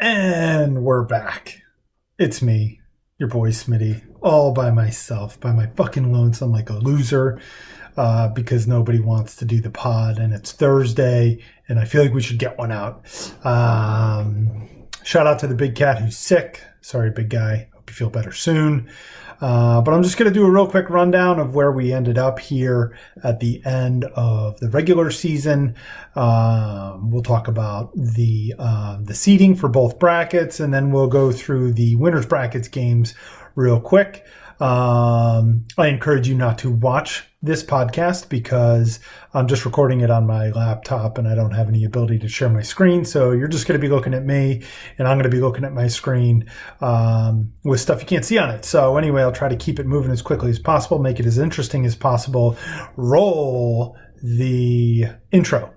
And we're back. It's me, your boy Smitty, all by myself, by my fucking lonesome like a loser, because nobody wants to do the pod, and it's Thursday, and I feel like we should get one out. Shout out to the big cat who's sick. Sorry, big guy. Hope you feel better soon. But I'm just going to do a real quick rundown of where we ended up here at the end of the regular season. We'll talk about the seeding for both brackets, and then we'll go through the winners brackets games real quick. I encourage you not to watch this podcast because I'm just recording it on my laptop and I don't have any ability to share my screen. So you're just going to be looking at me and I'm going to be looking at my screen with stuff you can't see on it. So anyway, I'll try to keep it moving as quickly as possible, make it as interesting as possible. Roll the intro.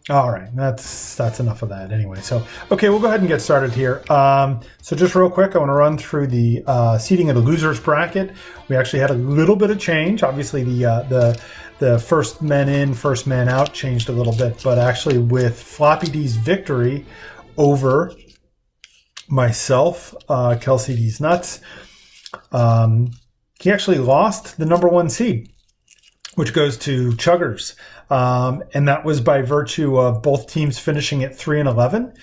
All right, that's enough of that anyway. So, okay, we'll go ahead and get started here. So just real quick, I want to run through the seeding of the losers bracket. We actually had a little bit of change. Obviously, the first men in, first man out changed a little bit, but actually with Floppy D's victory over myself, Kelsey D's Nuts, he actually lost the number one seed, which goes to Chuggers. And that was by virtue of both teams finishing at 3-11.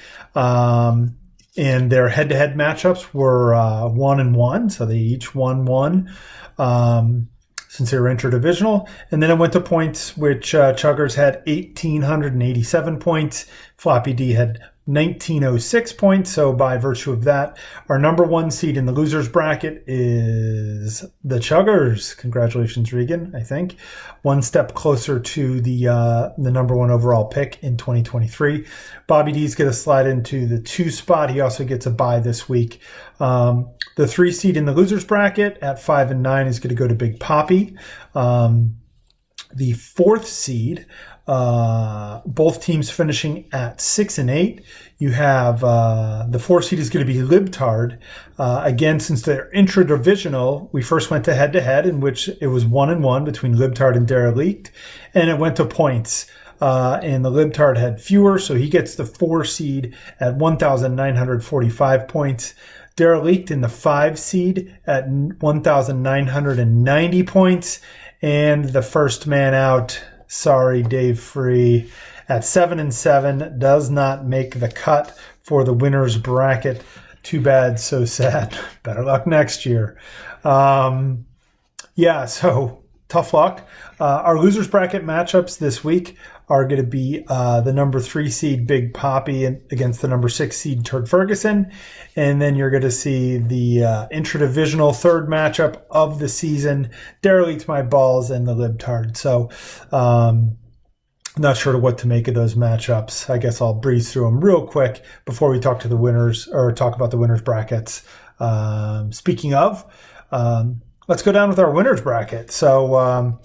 And their head-to-head matchups were 1-1, so they each won one since they were interdivisional. And then it went to points, which Chuggers had 1,887 points. Floppy D had 1,906 points. So by virtue of that, our number one seed in the losers bracket is the Chuggers. Congratulations, Regan, I think. One step closer to the number one overall pick in 2023. Bobby D's going to slide into the 2 spot. He also gets a bye this week. The 3 seed in the losers bracket at 5 and 9 is going to go to Big Poppy. The 4th seed, both teams finishing at 6 and 8. You have the 4 seed is going to be Libtard. Again, since they're intradivisional, we first went to head in which it was 1-1 between Libtard and Derelict, and it went to points. And the Libtard had fewer, so he gets the 4 seed at 1,945 points. Derelict in the 5 seed at 1,990 points. And the first man out, sorry, Dave Free, at 7 and 7, does not make the cut for the winner's bracket. Too bad, so sad. Better luck next year. So tough luck. Our losers bracket matchups this week are going to be the number 3 seed Big Poppy against the number 6 seed Turd Ferguson. And then you're going to see the intradivisional third matchup of the season, Derelict My Balls and the Libtard. So I'm not sure what to make of those matchups. I guess I'll breeze through them real quick before we talk to the winners or talk about the winners brackets. Speaking of, let's go down with our winners bracket. So,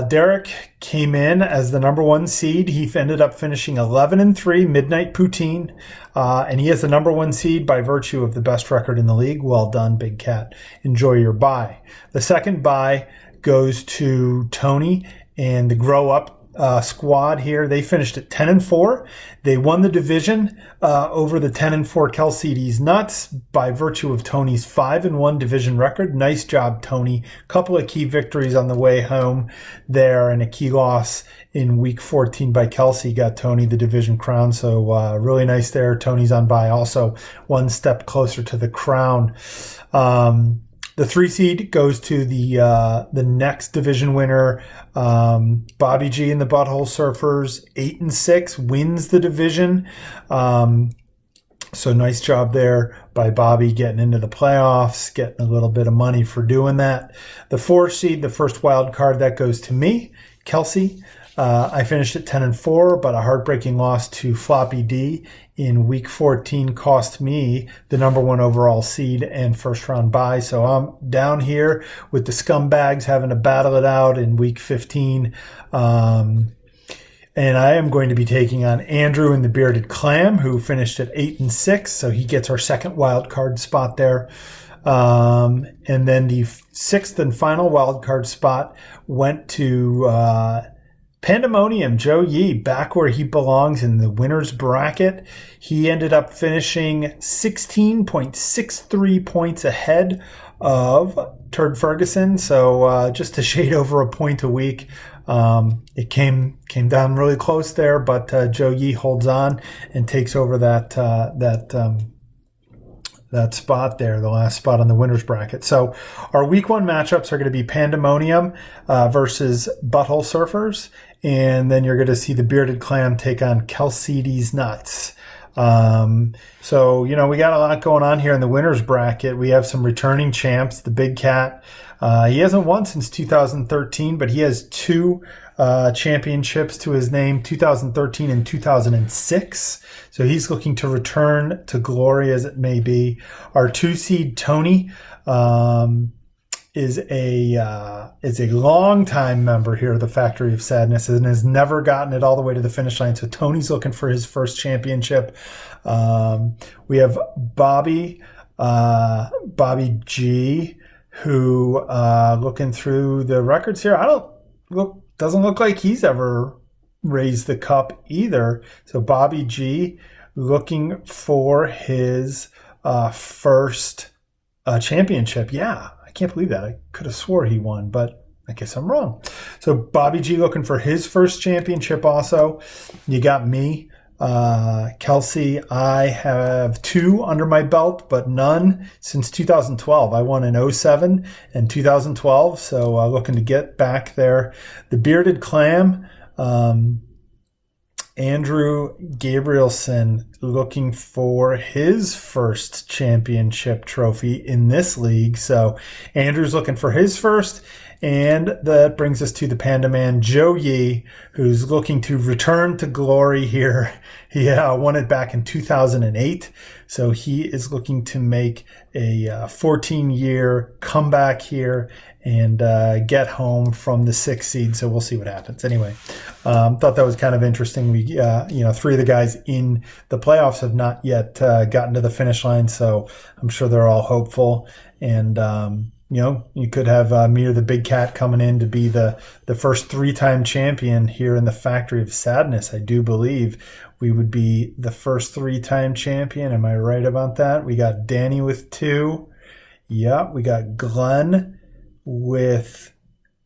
Derek came in as the number 1 seed. He ended up finishing 11 and 3, Midnight Poutine, and he has the number 1 seed by virtue of the best record in the league. Well done, Big Cat. Enjoy your bye. The second bye goes to Tony and the Grow Up squad here. They finished at 10 and 4. They won the division over the 10 and 4 Kelsey D's Nuts by virtue of Tony's 5 and 1 division record. Nice job, Tony. Couple of key victories on the way home there, and a key loss in week 14 by Kelsey got Tony the division crown. So really nice there. Tony's on bye, also one step closer to the crown. The 3 seed goes to the next division winner, Bobby G and the Butthole Surfers. 8 and 6 wins the division. So nice job there by Bobby getting into the playoffs, getting a little bit of money for doing that. The 4 seed, the first wild card, that goes to me, Kelsey. I finished at 10 and 4, but a heartbreaking loss to Floppy D in week 14 cost me the number 1 overall seed and first round bye. So I'm down here with the scumbags having to battle it out in week 15. And I am going to be taking on Andrew and the Bearded Clam, who finished at 8 and 6. So he gets our second wild card spot there. And then the sixth and final wildcard spot went to Pandemonium, Joe Yee, back where he belongs in the winner's bracket. He ended up finishing 16.63 points ahead of Turd Ferguson. So just a shade over a point a week. It came down really close there, but Joe Yee holds on and takes over that spot there, the last spot on the winner's bracket. So our week one matchups are going to be Pandemonium versus Butthole Surfers. And then you're going to see the Bearded Clam take on Kelcedes Nuts. So, we got a lot going on here in the winner's bracket. We have some returning champs, the Big Cat. He hasn't won since 2013, but he has two championships to his name, 2013 and 2006. So he's looking to return to glory as it may be. Our 2-seed Tony is a long-time member here of the Factory of Sadness and has never gotten it all the way to the finish line. So Tony's looking for his first championship. We have Bobby G, who looking through the records here, doesn't look like he's ever raised the cup either. So Bobby G looking for his first championship. Yeah, I can't believe that. I could have swore he won, but I guess I'm wrong. So Bobby G looking for his first championship also. You got me, Kelsey. I have 2 under my belt, but none since 2012. I won in 2007 and 2012, so looking to get back there. The Bearded Clam, Andrew Gabrielson looking for his first championship trophy in this league. So Andrew's looking for his first. And that brings us to the Panda Man, Joe Yee, who's looking to return to glory here. He won it back in 2008. So he is looking to make a 14-year comeback here and get home from the 6th seed. So we'll see what happens. Anyway, thought that was kind of interesting. We, 3 of the guys in the playoffs have not yet gotten to the finish line. So I'm sure they're all hopeful. And, you could have me or the Big Cat coming in to be the first 3-time champion here in the Factory of Sadness. I do believe we would be the first 3-time champion. Am I right about that? We got Danny with 2. Yeah, we got Glenn with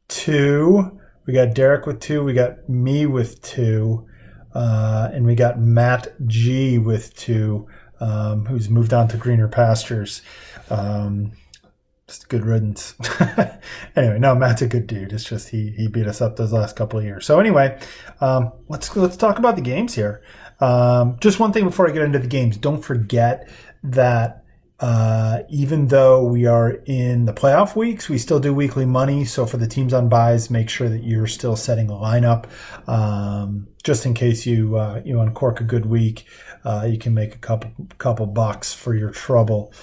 2. We got Derek with 2. We got me with 2. And we got Matt G with 2, who's moved on to greener pastures. Just good riddance. Anyway, no, Matt's a good dude. It's just he beat us up those last couple of years. So anyway, let's talk about the games here. Just one thing before I get into the games. Don't forget that even though we are in the playoff weeks, we still do weekly money. So for the teams on buys, make sure that you're still setting a lineup. Just in case you uncork a good week, you can make a couple bucks for your trouble.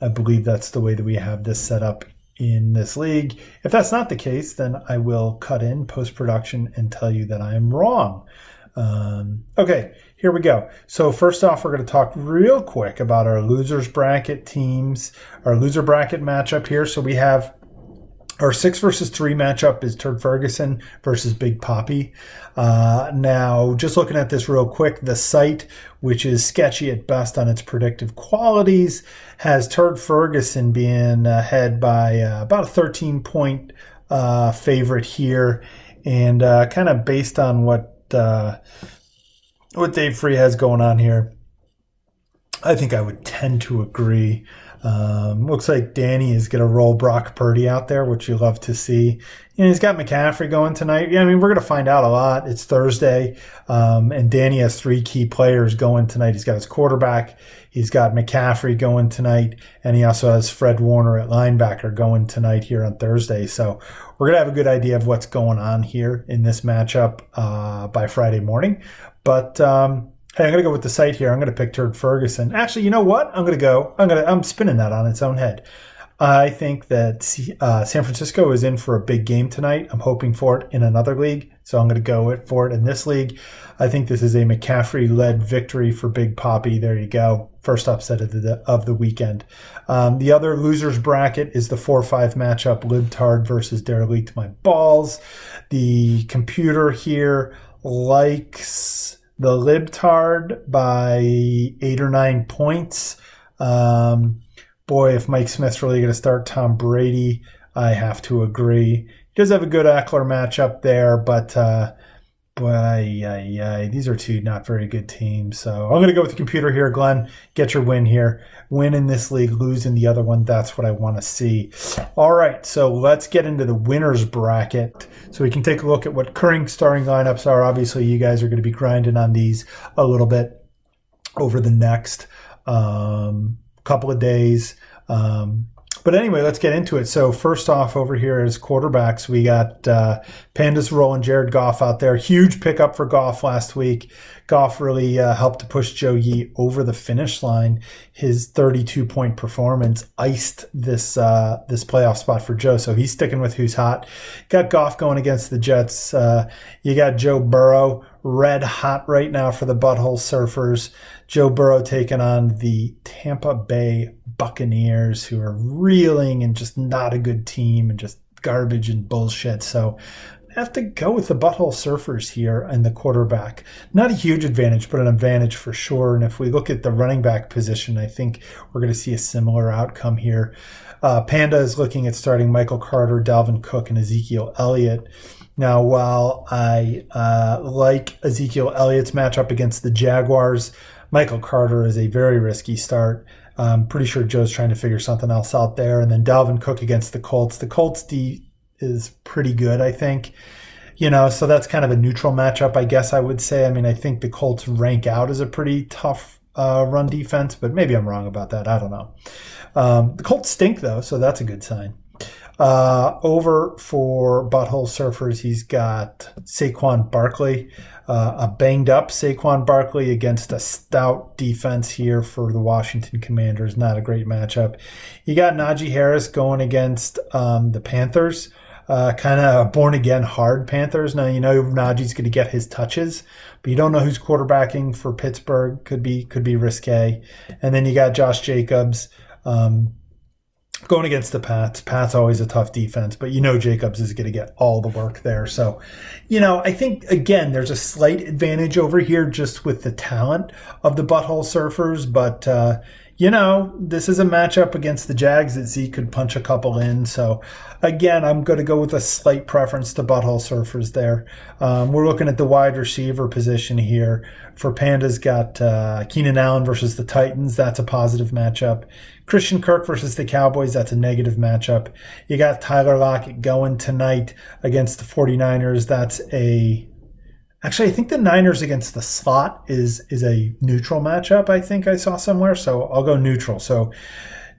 I believe that's the way that we have this set up in this league. If that's not the case, then I will cut in post-production and tell you that I am wrong. Okay, here we go. So first off, we're going to talk real quick about our losers bracket teams, our loser bracket matchup here. So we have our 6 versus 3 matchup is Turd Ferguson versus Big Poppy. Now, just looking at this real quick, the site, which is sketchy at best on its predictive qualities, has Turd Ferguson being ahead by about a 13-point favorite here. And kind of based on what Dave Free has going on here, I think I would tend to agree. Looks like Danny is going to roll Brock Purdy out there, which you love to see. He's got McCaffrey going tonight. Yeah, I mean, we're going to find out a lot. It's Thursday, and Danny has 3 key players going tonight. He's got his quarterback. He's got McCaffrey going tonight, and he also has Fred Warner at linebacker going tonight here on Thursday. So we're going to have a good idea of what's going on here in this matchup by Friday morning. But hey, I'm going to go with the site here. I'm going to pick Turd Ferguson. Actually, you know what? I'm spinning that on its own head. I think that San Francisco is in for a big game tonight. I'm hoping for it in another league, so I'm going to go for it in this league. I think this is a McCaffrey-led victory for Big Poppy. There you go. first upset of the weekend. The other losers bracket is the 4-5 matchup, Libtard versus Derelict My Balls. The computer here likes the Libtard by 8 or 9 points. Boy, if Mike Smith's really going to start Tom Brady, I have to agree. He does have a good Eckler matchup there, but these are two not very good teams. So I'm going to go with the computer here. Glenn, get your win here. Win in this league, lose in the other one. That's what I want to see. All right, so let's get into the winners bracket so we can take a look at what current starting lineups are. Obviously, you guys are going to be grinding on these a little bit over the next couple of days. But anyway, let's get into it. So first off, over here as quarterbacks, we got Pandas rolling Jared Goff out there. Huge pickup for Goff last week. Goff really helped to push Joe Yee over the finish line. His 32-point performance iced this playoff spot for Joe. So he's sticking with who's hot. Got Goff going against the Jets. You got Joe Burrow, red hot right now for the Butthole Surfers. Joe Burrow taking on the Tampa Bay Buccaneers, who are reeling and just not a good team and just garbage and bullshit. So I have to go with the Butthole Surfers here and the quarterback. Not a huge advantage, but an advantage for sure. And if we look at the running back position, I think we're going to see a similar outcome here. Panda is looking at starting Michael Carter, Dalvin Cook, and Ezekiel Elliott. Now, while I like Ezekiel Elliott's matchup against the Jaguars, Michael Carter is a very risky start. I'm pretty sure Joe's trying to figure something else out there. And then Dalvin Cook against the Colts. The Colts D is pretty good, I think. So that's kind of a neutral matchup, I guess I would say. I mean, I think the Colts rank out as a pretty tough run defense, but maybe I'm wrong about that. I don't know. The Colts stink, though, so that's a good sign. Over for Butthole Surfers, he's got Saquon Barkley, a banged up Saquon Barkley against a stout defense here for the Washington Commanders. Not a great matchup. You got Najee Harris going against the Panthers, kind of born again hard Panthers. Now, Najee's going to get his touches, but you don't know who's quarterbacking for Pittsburgh. Could be risque. And then you got Josh Jacobs, going against the Pats. Pats always a tough defense, but Jacobs is going to get all the work there. So, I think, again, there's a slight advantage over here just with the talent of the Butthole Surfers, but, this is a matchup against the Jags that Zeke could punch a couple in. So, again, I'm going to go with a slight preference to Butthole Surfers there. We're looking at the wide receiver position here. For Pandas, got Keenan Allen versus the Titans. That's a positive matchup. Christian Kirk versus the Cowboys. That's a negative matchup. You got Tyler Lockett going tonight against the 49ers. Actually, I think the Niners against the slot is a neutral matchup, I think I saw somewhere. So I'll go neutral. So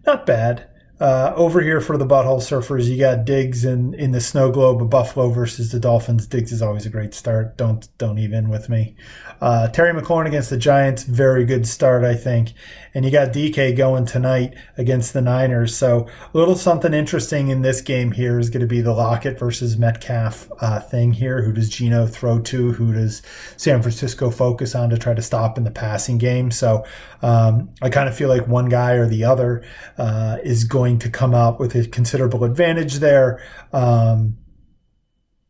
not bad. Over here for the Butthole Surfers, you got Diggs in the snow globe of Buffalo versus the Dolphins. Diggs is always a great start. Don't even with me. Terry McLaurin against the Giants, very good start, I think. And you got DK going tonight against the Niners. So a little something interesting in this game here is going to be the Lockett versus Metcalf thing here. Who does Geno throw to? Who does San Francisco focus on to try to stop in the passing game? So I kind of feel like one guy or the other is going to come out with a considerable advantage there.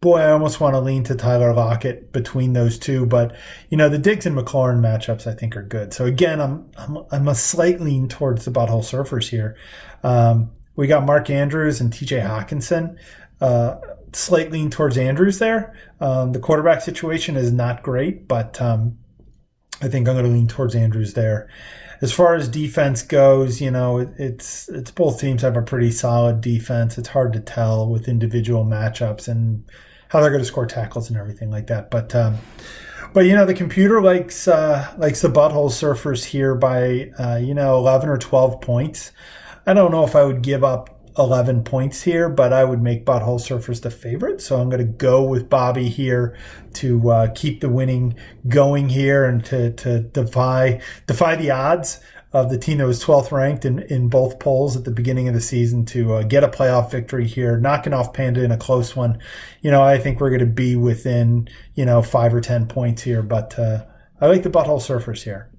Boy, I almost want to lean to Tyler Lockett between those two, but the Diggs and McLaurin matchups I think are good. So again, I'm a slight lean towards the Butthole Surfers here. We got Mark Andrews and TJ Hawkinson. Slight lean towards Andrews there. The quarterback situation is not great, but I think I'm going to lean towards Andrews there. As far as defense goes, it's both teams have a pretty solid defense. It's hard to tell with individual matchups and how they're going to score tackles and everything like that. But the computer likes the Butthole Surfers here by 11 or 12 points. I don't know if I would give up 11 points here, but I would make Butthole Surfers the favorite. So I'm going to go with Bobby here to keep the winning going here and to defy the odds of the team that was 12th ranked in both polls at the beginning of the season to get a playoff victory here, knocking off Panda in a close one. I think we're going to be within 5 or 10 points here, but I like the Butthole Surfers here.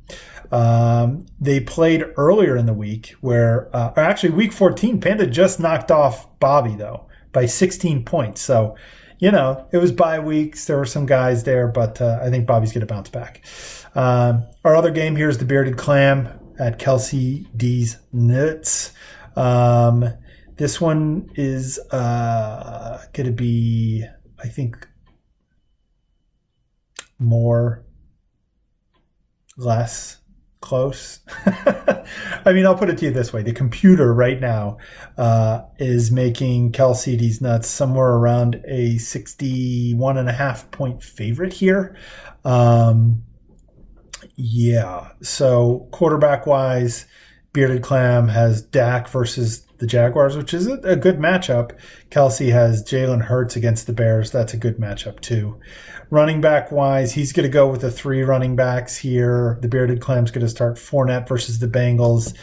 They played earlier in the week or actually week 14, Panda just knocked off Bobby, though, by 16 points. So, it was bye weeks. There were some guys there, but I think Bobby's going to bounce back. Our other game here is the Bearded Clam at Kelsey D's Nuts. This one is going to be, I think, less close. I mean, I'll put it to you this way. The computer right now is making Kelsey D's Nuts somewhere around a 61.5 point favorite here. So quarterback wise, Bearded Clam has Dak versus the Jaguars, which is a good matchup. Kelsey has Jalen Hurts against the Bears. That's a good matchup too. Running back wise, he's going to go with the 3 running backs here. The Bearded Clam's going to start Fournette versus the Bengals.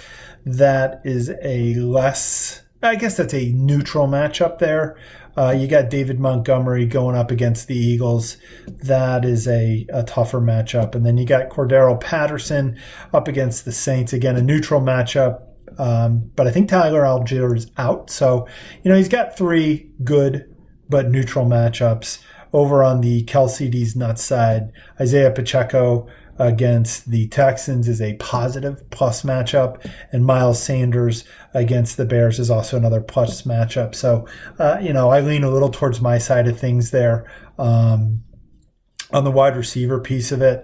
That is that's a neutral matchup there. You got David Montgomery going up against the Eagles. That is a tougher matchup. And then you got Cordero Patterson up against the Saints. Again, a neutral matchup. But I think Tyler Algier is out. So, he's got 3 good but neutral matchups. Over on the Kelsey D's Nuts side, Isaiah Pacheco against the Texans is a positive plus matchup, and Miles Sanders against the Bears is also another plus matchup. So, I lean a little towards my side of things there. On the wide receiver piece of it,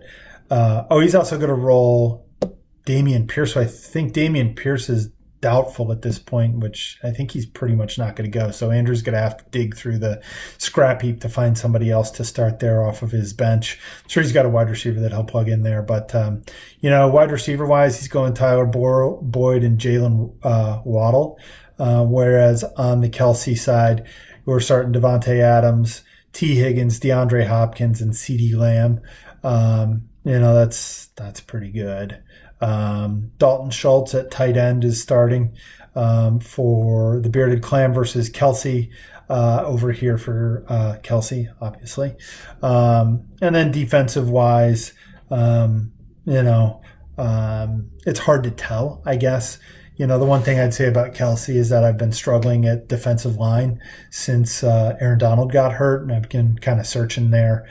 he's also going to roll Dameon Pierce. So I think Dameon Pierce is doubtful at this point, which I think he's pretty much not going to go. So Andrew's going to have to dig through the scrap heap to find somebody else to start there off of his bench. I'm sure he's got a wide receiver that he'll plug in there. But, wide receiver-wise, he's going Tyler Boyd and Jalen Waddle. Whereas on the Kelsey side, we're starting Devontae Adams, T. Higgins, DeAndre Hopkins, and CeeDee Lamb. That's pretty good. Dalton Schultz at tight end is starting for the Bearded Clam versus Kelsey over here for Kelsey, obviously. And then defensive-wise, it's hard to tell, I guess. The one thing I'd say about Kelsey is that I've been struggling at defensive line since Aaron Donald got hurt, and I've been kind of searching there.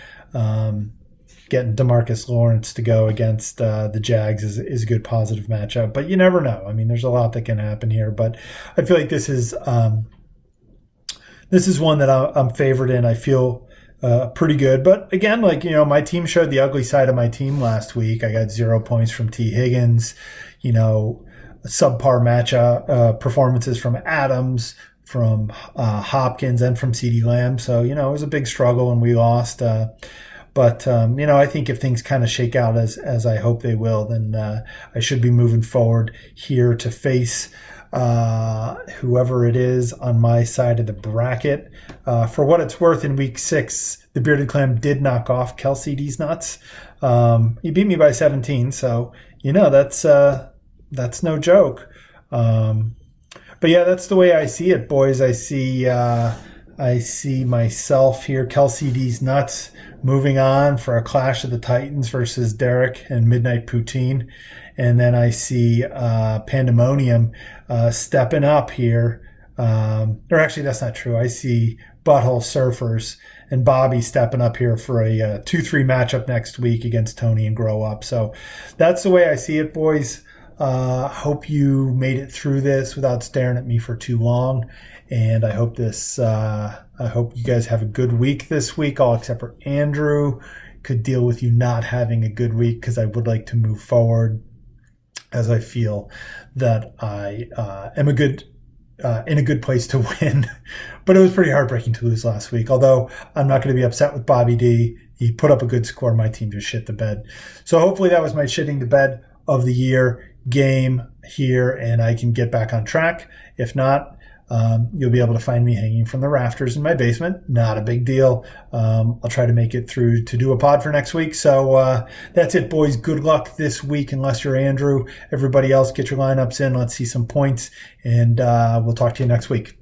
Getting DeMarcus Lawrence to go against the Jags is a good positive matchup, but you never know. I mean, there's a lot that can happen here, but I feel like this is one that I'm favored in. I feel pretty good, but again, my team showed the ugly side of my team last week. I got 0 points from T. Higgins, subpar matchup performances from Adams, from Hopkins, and from CeeDee Lamb. So it was a big struggle, and we lost. But, I think if things kind of shake out as I hope they will, then I should be moving forward here to face whoever it is on my side of the bracket. For what it's worth, in week 6, the Bearded Clam did knock off Kelsey D's Nuts. He beat me by 17, so, that's no joke. But yeah, that's the way I see it, boys. I see myself here, Kelsey D's Nuts, moving on for a clash of the Titans versus Derek and Midnight Poutine. And then I see Pandemonium stepping up here. Or actually, that's not true. I see Butthole Surfers and Bobby stepping up here for a 2-3 matchup next week against Tony and Grow Up. So that's the way I see it, boys. Hope you made it through this without staring at me for too long. And I hope I hope you guys have a good week this week, all except for Andrew. Could deal with you not having a good week because I would like to move forward, as I feel that I am in a good place to win. But it was pretty heartbreaking to lose last week. Although I'm not going to be upset with Bobby D. He put up a good score. My team just shit the bed. So hopefully that was my shitting the bed of the year game here, and I can get back on track. If not, you'll be able to find me hanging from the rafters in my basement. Not a big deal. I'll try to make it through to do a pod for next week. So that's it, boys. Good luck this week, unless you're Andrew. Everybody else, get your lineups in. Let's see some points, and we'll talk to you next week.